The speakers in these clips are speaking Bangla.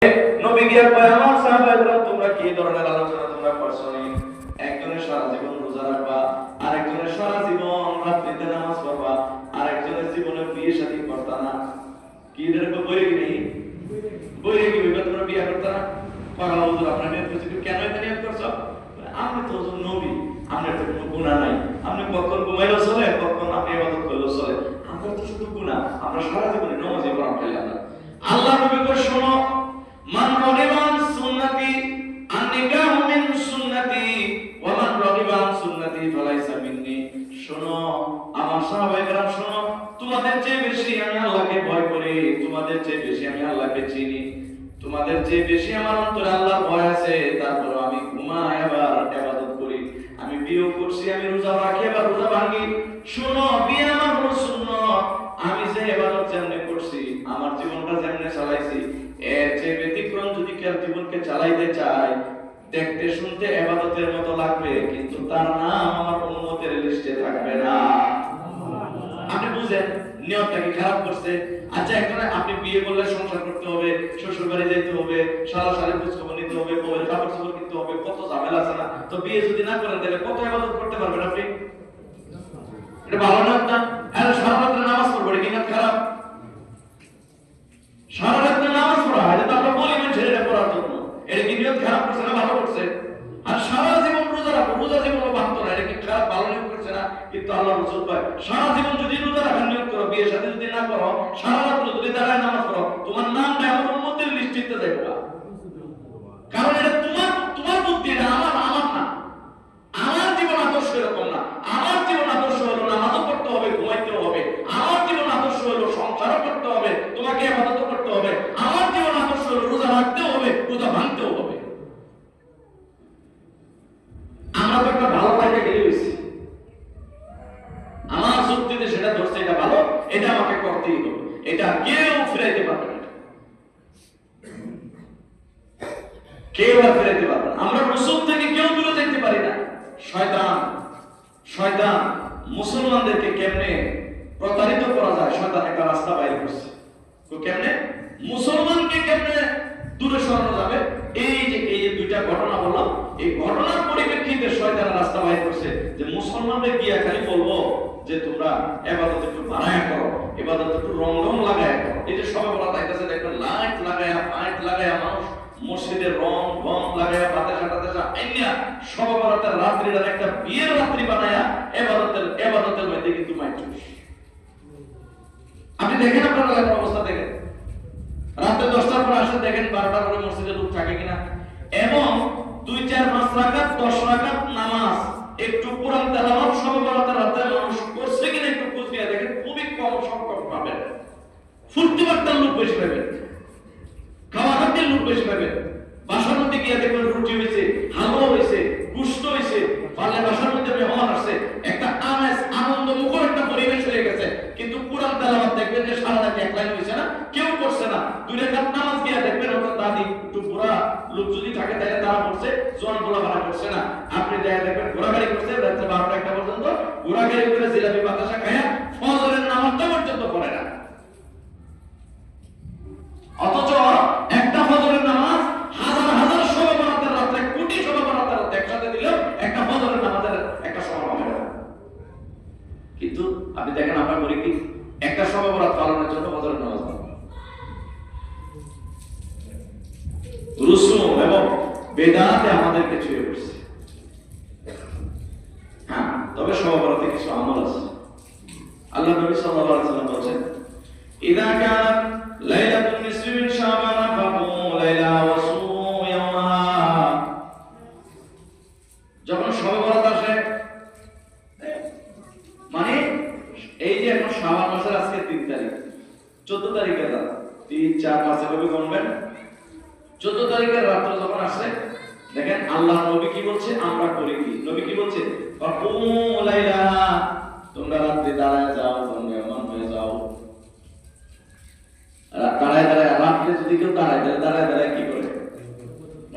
নবী গিয়া কয় আমার সাহাবারা তোমরা কি ধরনের আলোচনা তোমরা করছো নি? একজনের সারা জীবন রোজা রাখবা, আরেকজনের সারা জীবন রাত্রিতে নামাজ পড়বা, আরেকজনের জীবনে বিয়ে শাদী করতা না। কি এরকম বইরে কি নেই? বইরে কি হইবা তোমরা বিয়ে করতা না? পাগল হুজুর আপনার নিয়ত করছো, কেন এটা নিয়ত করছো? আপনি তো হুজুর নবী, আপনার তো কোনো গুনাহ নাই, আপনি কখন ঘুমাইলো চলে, কখন আপনি ইবাদত করলো চলে, আমরা তো শুধু গুনাহ, আমরা সারা জীবনে নামাজে পড়া খেলাম না। আল্লাহ নবী কো শোনো, মান রাগিবান সুন্নতি আন-নিকাহু মিন সুন্নতি ওয়া মান রাগিবান সুন্নতি ফালাইসা মিন্নি। শোনো আমার সাহাবায়ে কেরাম, শোনো, তোমাদের চেয়ে বেশি আমি আল্লাহকে ভয় করি, তোমাদের চেয়ে বেশি আমি আল্লাহকে চিনি, তোমাদের চেয়ে বেশি আমার অন্তরে আল্লাহর ভয় আছে। তারপর আমি ঘুমাই আবার ইবাদত করি, আমি বিয়ে করছি, আমি রোজা রাখি আবার রোজা ভাঙি। শোনো, বিয়ে আমার হলো সুন্নাত, আমি যে ইবাদত যেমনে করছি, আমার জীবনটা যেমনে চালাইছি, এর চেয়ে ব্যতিক্রম যদি কেউ জীবনকে চালাইতে চায়, দেখতে শুনতে ইবাদতের মতো লাগবে, কিন্তু তার নাম আমার উম্মতের লিস্টে থাকবে না। আপনি বুঝেন নিয়তটা কি খারাপ করছে? আচ্ছা, এখানে আপনি বিয়ে করলে সংসার করতে হবে, শ্বশুর বাড়ি যেতে হবে, সারা সারা খোঁজখবর নিতে হবে, বউয়ের কাপড় চোপড় কিনতে হবে, কত ঝামেলা আছে না? তো বিয়ে যদি না করেন তাহলে কত ইবাদত করতে পারবেন আপনি? এটা ভালো না? আরে সারা রাত নামাজ পড়বো, এটা কি না খারাপ? সারা রাত নামাজ পড়া, এটা তো আমরা বলি না ছেলেটা পড়ার জন্য, এটা কি নিয়ত খারাপ করছে না ভালো করছে? আর সারা জীবন রোজা রাখো, রোজা জীবনও ভাঙতো না, এটা কি খারাপ ভালো নিয়ত করছে না? কিন্তু আল্লাহ রাসূল কয় সারা জীবন যদি রোজা রাখার নিয়ত করো, বিয়ে শাদী যদি না করো, সারা রাত যদি দাঁড়ায় নামাজ পড়ো, তোমার নামটা আমার উম্মতের লিস্টিতে যাবে না। কারণ এটা তোমার বুদ্ধি, এটা আমার না। আমার জীবন আদর্শ এরকম না। আমার জীবন আদর্শ হলো নামাজও পড়তে হবে, ঘুমাইতেও হবে। আমার জীবন আদর্শ হলো সংসারও করতে হবে, তোমাকে ইবাদত করতে হবে। আমার জীবন আদর্শ হলো রোজা রাখতেও হবে, রোজা ভাঙতেও হবে। আমরা তো একটা ভালো কাজে গেলে হইছি, আমার যুক্তিতে সেটা ধরছে এটা ভালো, এটা আমাকে করতেই হবে, এটা কেউ ফিরাইতে পারবে না, কেউ আর ফিরাইতে পারবে না। আমরা রাসূল থেকে কেউ দূরে যেতে পারি না। শয়তান মুসলমানদেরকে কেমনে প্রতারিত করা যায়, শয়তান একটা রাস্তা বাইর করছে। তো কেমনে মুসলমানকে কেমনে দূরে সরানো যাবে, এই যে দুইটা ঘটনা বললাম, এই ঘটনার পরিপ্রেক্ষিতে শয়তান রাস্তা বাইর করছে যে মুসলমানদের গিয়া খালি বলবো যে তোমরা ইবাদত একটু বাড়ায়া করো, ইবাদত একটু রং লাগায়া করো। এই যে সবে বলা তাইতাছে, দেখবেন লাইট লাগায়া মানুষ মসজিদের রং লাগায়া বাতাসা আইনা সবে বলাতে রাত্রিটা একটা বিয়ের রাত্রি বানায়া ইবাদতের মধ্যে কিন্তু মাইচুস। আপনি দেখেন আপনারা এলাকার অবস্থা দেখেন, রাতে 10টার পর আসে দেখেন 12টার পরে মসজিদে লোক থাকে কিনা, এবং 2, 4, 5 রাকাত 10 রাকাত নামাজ একটু কোরআন তেলাওয়াত সবে বলাতে রাতে মানুষ করছে কিনা একটু খোঁজ নিয়ে দেখেন, খুবই কম সংখ্যক পাবেন। ফুর্তি বার্তার লোক বেশি পাবেন, খাওয়া খাদ্যের লোক বেশি পাবেন। বাসার মধ্যে গিয়ে দেখবেন রুটি হয়েছে, হালুয়া হয়েছে, গুস্ত হয়েছে, পারলে বাসার মধ্যে মেহমান আসছে, একটা আমেজ আনন্দ মুখর একটা পরিবেশ হয়ে গেছে। কিন্তু কোরআন তেলাওয়াত দেখবেন যে সারা রাত এক লাইন হয়েছে না, কেউ করছে না। 2 রাকাত নামাজ গিয়ে দেখবেন ওটা দাদি একটু বুড়া লোক যদি থাকে তাহলে তারা করছে, জোয়ান পোলা ভাড়া করছে না। আপনি দেখবেন ঘোরাঘুরি করছে রাত্রে 12টা 1টা পর্যন্ত, ঘোরাঘুরি করে জিলাপি বাতাসা খায়া ফজরের নামাজটা পর্যন্ত পড়ে না। অথচ একটা ফজরের নামাজ হাজার সবে বরাতের রাতে, কোটি সবে বরাতের রাতে একসাথে দিলেও একটা ফজরের নামাজের একটা সমান হবে না। কিন্তু আপনি দেখেন আমরা করি কি, একটা সবে বরাত পালনের জন্য ফজরের নামাজ রুসুম এবং বেদাতে আমাদেরকে ছুঁয়ে পড়ছে। হ্যাঁ, তবে সবে বরাতে কিছু আমল আছে। আল্লাহ নবী সাল্লাল্লাহু আলাইহি ওয়াসাল্লাম বলেন, ইদা কানাত লাইলাতুন নিসফি মিন শাবান ফাকুমু লাইলা ওয়া সুমু ইয়াওমা। যখন শবে বরাত আসে, মানে এই যে এখন শাবান মাসের আজকে 3 তারিখ, 14 তারিখে রাত 3, 4, 5 এভাবে গুনবেন। 14 তারিখের রাত্রে যখন আসে দেখেন আল্লাহ নবী কি বলছে, আমরা করি কি? নবী কি বলছে, ফাকুমু লাইলা, তোমরা রাতে দাঁড়ায় যাও, তোমরা এমন হয়ে যাও। দাঁড়ায় রাত্রে যদি কেউ দাঁড়ায় কি করে?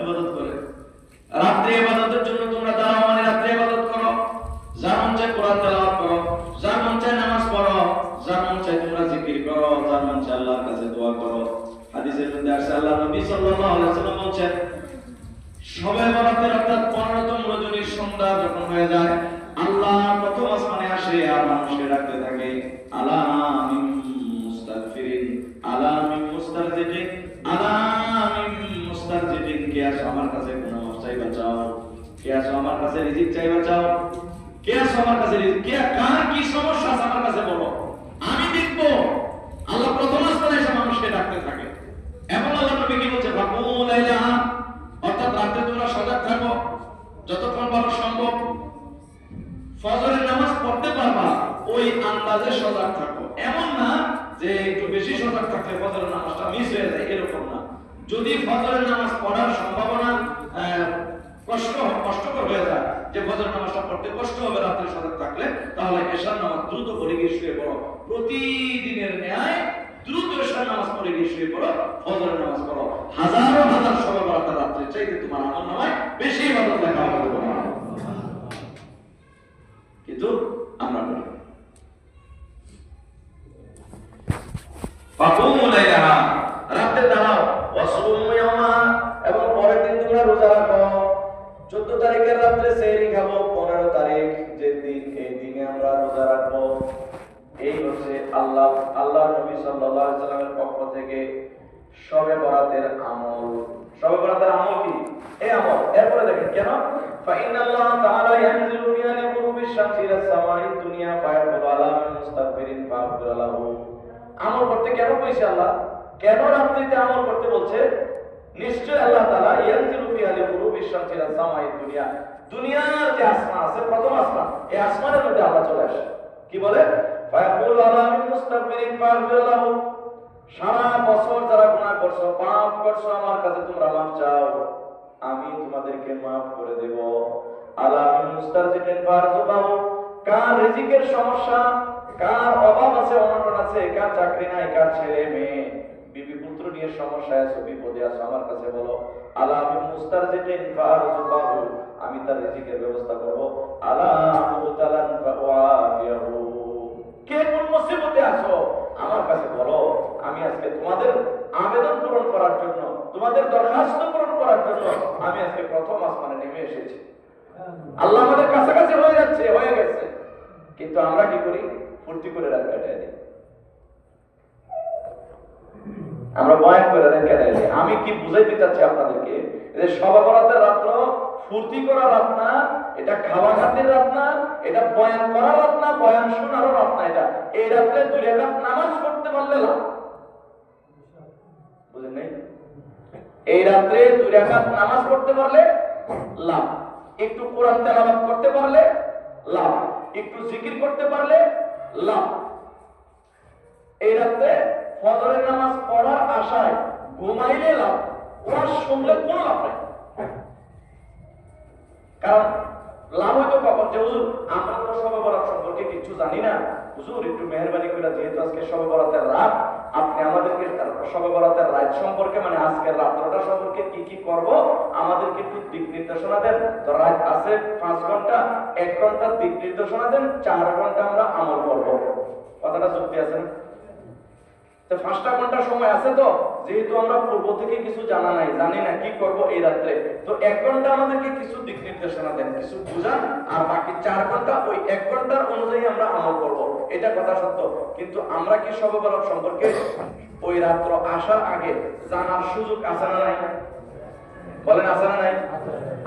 ইবাদত করে। রাত্রে ইবাদতের জন্য তোমরা দাঁড়াও, মানে রাত্রে ইবাদত করো। যার মন চায় কোরআন তেলাওয়াত করো, যার মন চায় নামাজ পড়ো, যার মন চায় তোমরা জিকির করো, যার মন চায় আল্লাহর কাছে দোয়া করো। হাদিসের মধ্যে আসছে আল্লাহ নবী সাল্লাল্লাহু আলাইহি ওয়াসাল্লাম বলেন শবে বরাতের অর্থাৎ 15তম রজনীর সন্ধ্যা যখন হয়ে যায় আল্লাহ প্রথম আসমানে আসে আর মানুষকে ডাকতে থাকে আলা মিন মুস্তাগফিরিন আলা মিন মুস্তারজিকিন আলা মিন মুস্তারজিকিন, কে আসো আমার কাছে গুনাহ চাইবা চাও, কে আসো আমার কাছে রিজিক চাইবা চাও, কে আসো আমার কাছে রিজিক, কে কার কি সমস্যা আছে আমার কাছে বলো, আমি দেখব। আল্লাহ প্রথম আসমানে এসে মানুষকে ডাকতে থাকে। এবং আল্লাহ নবী কি বলছে ফাকুমু লাইলা, অর্থাৎ রাতে তোমরা সজাগ থাকো যতক্ষণ পারো সম্ভব। ফজরের নামাজ পড়তে পারবা ওই আন্দাজে সজাগ থাকো, এমন না যে একটু বেশি সজাগ থাকলে ফজরের নামাজটা মিস হয়ে যায়, এরকম না। যদি ফজরের নামাজ পড়ার সম্ভাবনা কষ্টকর হয়ে যায়, যে ফজরের নামাজটা পড়তে কষ্ট হবে রাতে সজাগ থাকলে, তাহলে এশার নামাজ দ্রুত পড়ে গিয়ে শুয়ে পড়ো। প্রতিদিনের ন্যায় দ্রুত এশার নামাজ পড়ে গিয়ে শুয়ে পড়ো, ফজরের নামাজ পড়ো। হাজারো হাজার শবে বরাতের রাত্রে চাইতে তোমার আমলনামায় বেশি ইবাদত লেখা হবে। কিন্তু আমরা বলি ফাকুমু লাইলাহা, রাতে দাঁড়াও, ওয়াসুমু ইয়াওমা, এবং পরের দিন তোমরা রোজা রাখো। 14 তারিখের রাতে সেহরি খাবো, 15 তারিখ যে দিন, এই দিনে আমরা রোজা রাখবো। এই হচ্ছে আল্লাহর নবী সাল্লাল্লাহু আলাইহি ওয়াসাল্লামের পক্ষ থেকে শবে বরাতের আমল। শবে বরাতের আমল কি? এই আমল। এরপরে দেখেন কেন, ফাইনাল্লাহ তাআলা ইয়ানজিলু ফি গুরুবিশ শামসি ইলা সামাই দুনিয়া ফায়াকুলু আলা মুস্তাগফিরিন ফাগফির লাহু। আমল করতে কেন কইছে আল্লাহ? কেন রাত্রিতে আমল করতে বলছে? নিশ্চয় আল্লাহ তাআলা ইয়ানজিলু ফি গুরুবিশ শামসি ইলা সামাই দুনিয়া, দুনিয়ার যে আসমান আছে, প্রথম আসমান, এই আসমানের মধ্যে আল্লাহ চলে আসে। কি বলে? ফায়াকুলু আলা মুস্তাগফিরিন ফাগফির লাহু। সারা বছর যারা গুনাহ করছো, পাপ করছো, আমার কাছে তোমরা মাফ চাও, আমি তোমাদেরকে মাফ করে দেব। আলা মিন মুস্তারজিকিন ফারজুকাহু, কার রিজিকের সমস্যা, কার অভাব আছে, অনটন আছে, কার চাকরি নাই, কার ছেলে মেয়ে বিবি পুত্র নিয়ে সমস্যা আছে, বিপদে আছে, আমার কাছে বলো। আলা মিন মুস্তারজিকিন ফারজুকাহু, আমি তার রিজিকের ব্যবস্থা করব। আলা মুতালান ফাওয়াফিহু, কে কোন মুসিবতে আছো আমার কাছে বলো, আমি আজকে তোমাদের আবেদন পূরণ করার জন্য, তোমাদের দরখাস্ত পূরণ করার জন্য আমি আজকে প্রথম আসমানে নেমে এসেছি। আল্লাহ আমাদের কাছাকাছি হয়ে যাচ্ছে, হয়ে গেছে, কিন্তু আমরা কি করি? ফুর্তি করে রাত কাটাই দিই, আমরা বয়ান করে রাত কাটাই দিই। আমি কি বুঝাইতে চাচ্ছি আপনাদেরকে, যে শবে বরাতের রাত ফুর্তি করার রাত না, এটা খাওয়া খাদ্যের রাত না, এটা বয়ান করার রাত না, বয়ান শোনারও রাত না। এটা এই রাত্রে 2 রাকাত নামাজ পড়তে পারলে লাভ, বুঝেন নাই? এই রাত্রে 2 রাকাত নামাজ পড়তে পারলে লাভ, একটু কোরআন তেলাওয়াত করতে পারলে লাভ, একটু জিকির করতে পারলে লাভ। এই রাত্রে ফজরের নামাজ পড়ার আশায় ঘুমাইলে লাভ, ওয়াজ শুনলে কোনো লাভ নাই। কারণ লাভ হয়তো কখন, যে হুজুর আমরা তো শবে বরাত সম্পর্কে কিছু জানি না, হুজুর একটু মেহেরবানি করে, যেহেতু আজকে শবে বরাতের রাত, আপনি আমাদেরকে শবে বরাতের রাত সম্পর্কে, মানে আজকের রাত্রটা সম্পর্কে কি কি করব, আমাদেরকে একটু দিক নির্দেশনা দেন। তো রাত আছে 5 ঘন্টা, 1 ঘন্টা দিক নির্দেশনা দেন, 4 ঘন্টা আমরা আমল করব। কথাটা যুক্তি আছে না? তো 5টা ঘন্টা সময় আছে, তো যেহেতু আমরা পূর্ব থেকে কিছু জানা নাই, জানি না কি করব এই রাত্রে, তো 1 ঘন্টা আমাদেরকে কিছু দিক নির্দেশনা দেন, কিছু বুঝান, আর বাকি 4 ঘন্টা ওই 1 ঘন্টার অনুযায়ী আমরা আমল করব। এটা কথা সত্য, কিন্তু আমরা কি শবে বরাত সম্পর্কে ওই রাত্র আসার আগে জানার সুযোগ আছে না নাই? বলেন আছে না নাই?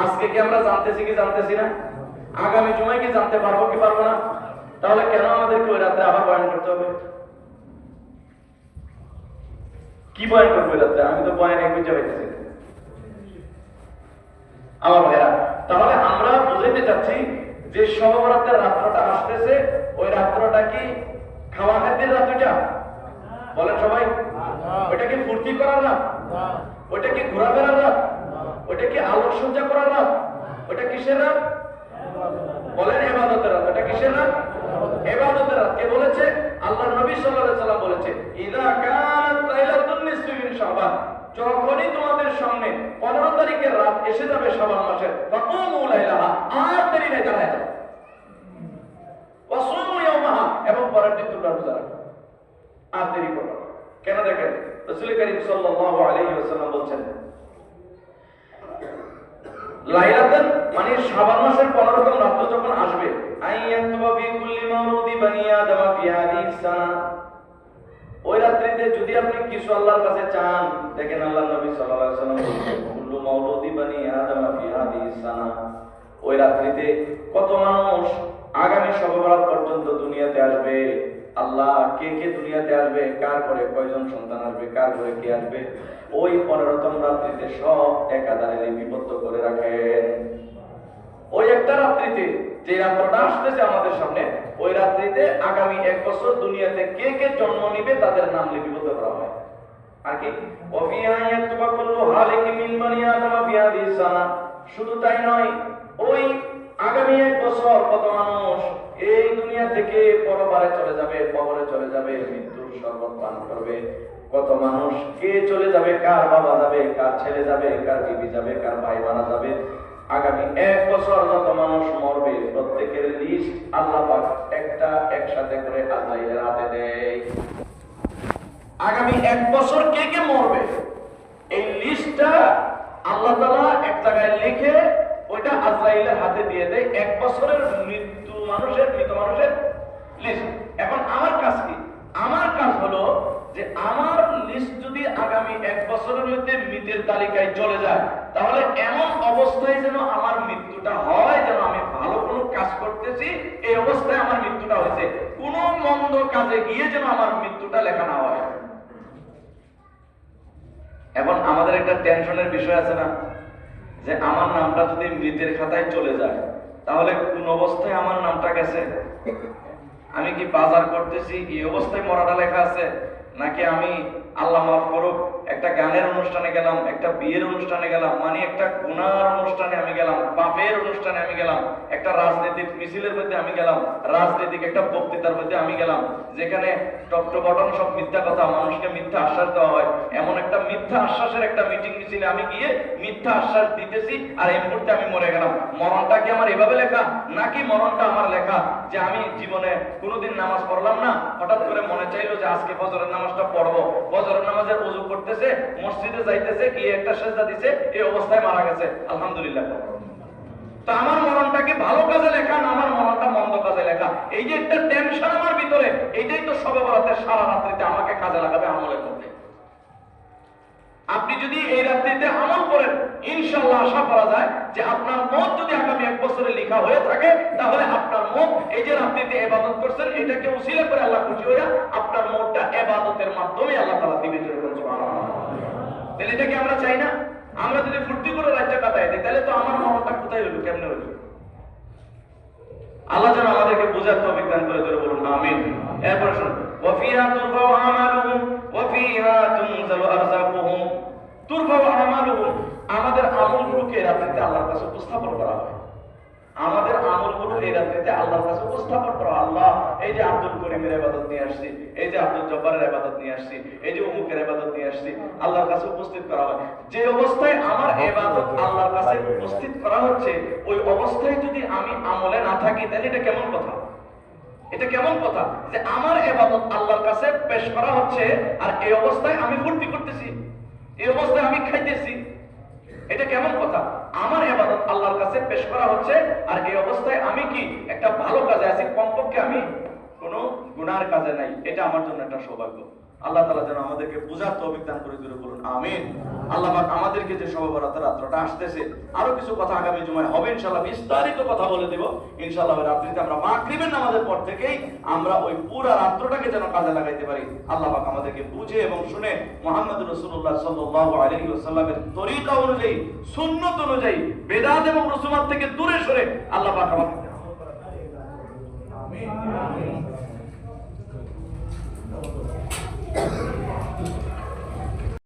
আজকে কি আমরা জানতেছি কি জানতেছি না? আগামী জুমায় কি জানতে পারবো কি পারবো না? তাহলে কেন আমাদেরকে ওই রাত্রে আবার বয়ান করতে হবে? কি বয়ান করবে রাত্রে? আমি তো বয়ান একই যাইতেছি আমার ভাইরা। তাহলে আমরা বুঝাইতে চাচ্ছি যে শবে বরাতের রাত্রটা আসতেছে, ওই রাত্রটা কি খাওয়া খাদ্যের রাত্রিটা? বলেন সবাই, ওইটা কি ফুর্তি করার রাত? ওইটা কি ঘোরাফেরার রাত? ওইটা কি আলোকসজ্জা করার রাত? ওইটা কিসের রাত? বলেন ইবাদতের রাত। ওইটা কিসের রাত? ইবাদতের রাত। কে বলেছে? আল্লাহর নবী সাল্লাল্লাহু আলাইহি সাল্লাম বলেছে, ইযা কানাত লাইলাতুন নিসফি মিন শাবান, যখনই তোমাদের সামনে 15 তারিখের রাত এসে যাবে শাবান মাসের, ফাকুমু লাইলাহা, আর দেরি নাই, দাঁড়ায় যাও, ওয়াসুমু ইয়াওমাহা, এবং পরের দিন তোমরা রোজা রাখো, আর দেরি করো না। কেন? দেখেন রাসূল করিম সাল্লাল্লাহু আলাইহি ওয়াসাল্লাম বলছেন, লাইলাতুল মানে শাবান মাসের 15তম রাত যখন আসবে, আইয়াতুবা ফি কুল্লি মাউলুদি বানি আদম ফি হাদিস সানা, ওই রাত্রিতে যদি আপনি কিছু আল্লাহর কাছে চান, দেখেন আল্লাহর নবী সাল্লাল্লাহু আলাইহি ওয়াসাল্লাম বলেছেন, কুল্লু মাউলুদি বানি আদম ফি হাদিস সানা, ওই রাত্রিতে কত মানুষ আগামী শবে বরাত পর্যন্ত দুনিয়াতে আসবে, আল্লাহ কে কে দুনিয়াতে আসবে, কার করে কয়জন সন্তান আসবে, কার করে কে আসবে, ওই 15তম রাত্রিতে সব একাধারে লিপিবদ্ধ করে রাখেন। ওই একটা রাত্রিতে, যে রাত্রটা আসতেছে আমাদের সামনে, ওই রাত্রিতে আগামী 1 বছর দুনিয়াতে কে কে জন্ম নিবে তাদের নাম লিপিবদ্ধ করা হয়। আর কি ওয়াফিয়ায়াতুবা কুল্লু হালিকি মিন বানি আদম ফি হাদিস সানা, শুধু তাই নয়, ওই আগামী 1 বছর কত মানুষ এই দুনিয়া থেকে পরপারে চলে যাবে, কবরে চলে যাবে, মৃত্যুর শরবত পান করবে, কত মানুষ কে চলে যাবে, কার বাবা যাবে, কার ছেলে যাবে, কার বিবি যাবে, কার ভাই মারা যাবে, আগামী 1 বছর যত মানুষ মরবে প্রত্যেকের লিস্ট আল্লাহ পাক একটা একসাথে করে আজরাইলের হাতে দেয়। আগামী 1 বছর কে কে মরবে এই লিস্টটা আল্লাহ তাআলা এক জায়গায় লিখে ওইটা আজরাইলের হাতে দিয়ে দেয়, 1 বছরের মৃত মানুষের লিস্ট। এখন আমার কাজ কি? আমার কাজ হলো যে আমার লিস্ট যদি আগামী 1 বছরের মধ্যে মৃতের তালিকায় চলে যায়, তাহলে এমন অবস্থায় যেন আমার মৃত্যুটা হয়, যেন আমি ভালো কোনো কাজ করতেছি এই অবস্থায় আমার মৃত্যুটা হয়েছে, কোনো মন্দ কাজে গিয়ে যেন আমার মৃত্যুটা লেখা না হয়। এখন আমাদের একটা টেনশনের বিষয় আছে না, যে আমার নামটা যদি মৃতের খাতায় চলে যায় তাহলে কোন অবস্থায় আমার নামটা গেছে, আমি কি বাজার করতেছি এই অবস্থায় মরাটা লেখা আছে, নাকি আমি আল্লাহ মাফ করুক একটা গানের অনুষ্ঠানে গেলাম, একটা বিয়ের অনুষ্ঠানে গেলাম, মানে একটা গুনার অনুষ্ঠানে আমি গেলাম, পাপের অনুষ্ঠানে আমি গেলাম, একটা রাজনৈতিক মিছিলের মধ্যে আমি গেলাম, রাজনৈতিক একটা বক্তৃতার মধ্যে আমি গেলাম, যেখানে টপটপটন সব মিথ্যা কথা, মানুষকে মিথ্যা আশ্বাস দেওয়া হয়, এমন একটা মিথ্যা আশ্বাসের একটা মিটিং মিছিলে আমি গিয়ে মিথ্যা আশ্বাস দিতেছি, আর এই মুহূর্তে আমি মরে গেলাম। মরণটা কি আমার এভাবে লেখা, নাকি মরণটা আমার লেখা যে আমি জীবনে কোনোদিন নামাজ পড়লাম না, হঠাৎ করে মনে চাইলো যে আজকে ফজরের নামাজটা পড়বো, ফজরের নামাজের ওযু করতেছে, মসজিদে যাইতেছে, গিয়ে একটা সেজদা দিছে, এই অবস্থায় মারা গেছে, আলহামদুলিল্লাহ। তো আমার মরণটা কি ভালো কাজে লেখা, না আমার মরণটা মন্দ কাজে লেখা? এই যে একটা টেনশন আমার ভিতরে, এইটাই তো শবে বরাতের সারা রাত্রিতে আমাকে কাজে লাগাবে আমলের মধ্যে। আপনি যদি এই রাত্রিতে আমল করেন, ইনশাআল্লাহ আশা করা যায় যে আপনার মত যদি আগামী 1 বছরে লেখা হয়ে থাকে, তাহলে আপনার মত এই যে রাত্রিতে ইবাদত করছেন এটাকে উসিলা করে আল্লাহ খুশি হইয়া আপনার মতটা ইবাদতের মাধ্যমে আল্লাহ তাআলা দিবে। সুবহানাল্লাহ। তাহলে এটা কি আমরা চাই না? আমরা যদি ফুর্তি করে রাতটা কাটাই দিই, তাহলে তো আমার মনটা কোথায় হলো, কেমনে হলো? আল্লাহ যেন আমাদেরকে বোঝার তৌফিক দান করে, জোরে বলুন আমিন। এরপর শুনুন, ওয়াফিহা তুরফাউ আমালুহুম ওয়াফিহা তুনজালু আরযাকুহুম। তুরফাউ আমালুহুম, আমাদের আমলগুলোকে রাত্রিতে আল্লাহর কাছে উপস্থাপন করা হয়। আমাদের আমলগুলো এই রাত্রিতে আল্লাহর কাছে উপস্থাপন করা। আল্লাহ, এই যে আব্দুল করিমের ইবাদত নিয়ে আসছি, এই যে আব্দুল জব্বারের ইবাদত নিয়ে আসছি, এই যে অমুকের ইবাদত নিয়ে আসছি, আল্লাহর কাছে উপস্থিত করা হয়। যে অবস্থায় আমার ইবাদত আল্লাহর কাছে উপস্থিত করা হচ্ছে, ওই অবস্থায় যদি আমি আমলে না থাকি, তাহলে এটা কেমন কথা? এটা কেমন কথা যে আমার ইবাদত আল্লাহর কাছে পেশ করা হচ্ছে, আর এই অবস্থায় আমি ফুর্তি করতেছি, এই অবস্থায় আমি খাইতেছি? এটা কেমন কথা? আমার ইবাদত আল্লাহর কাছে পেশ করা হচ্ছে, আর এই অবস্থায় আমি কি একটা ভালো কাজে আছি, কমপক্ষে আমি কোনো গুনার কাজে নাই। এটা আমার জন্য একটা সৌভাগ্য। আল্লাহ তাআলা যেন আমাদেরকে বুঝার তৌফিক দান করে, জোরে বলুন আমিন। আল্লাহ পাক আমাদেরকে যে শবে বরাতের রাতটা আসতেছে, আরো কিছু কথা আগামী জুমায় হবে ইনশাআল্লাহ, বিস্তারিত কথা বলে দেব ইনশাআল্লাহ। রাত্রিতে আমরা মাগরিবের নামাজের পর থেকেই আমরা ওই পুরো রাতটাকে যেন কাজে লাগাইতে পারি। আল্লাহ পাক আমাদেরকে বুঝে এবং শুনে মুহাম্মদ রাসূলুল্লাহ সাল্লাল্লাহু আলাইহি ওয়াসাল্লামের তরিকা অনুযায়ী, সুন্নাত অনুযায়ী, বেদাত এবং রসুমাত থেকে দূরে সরে আল্লাহ পাক আমাদের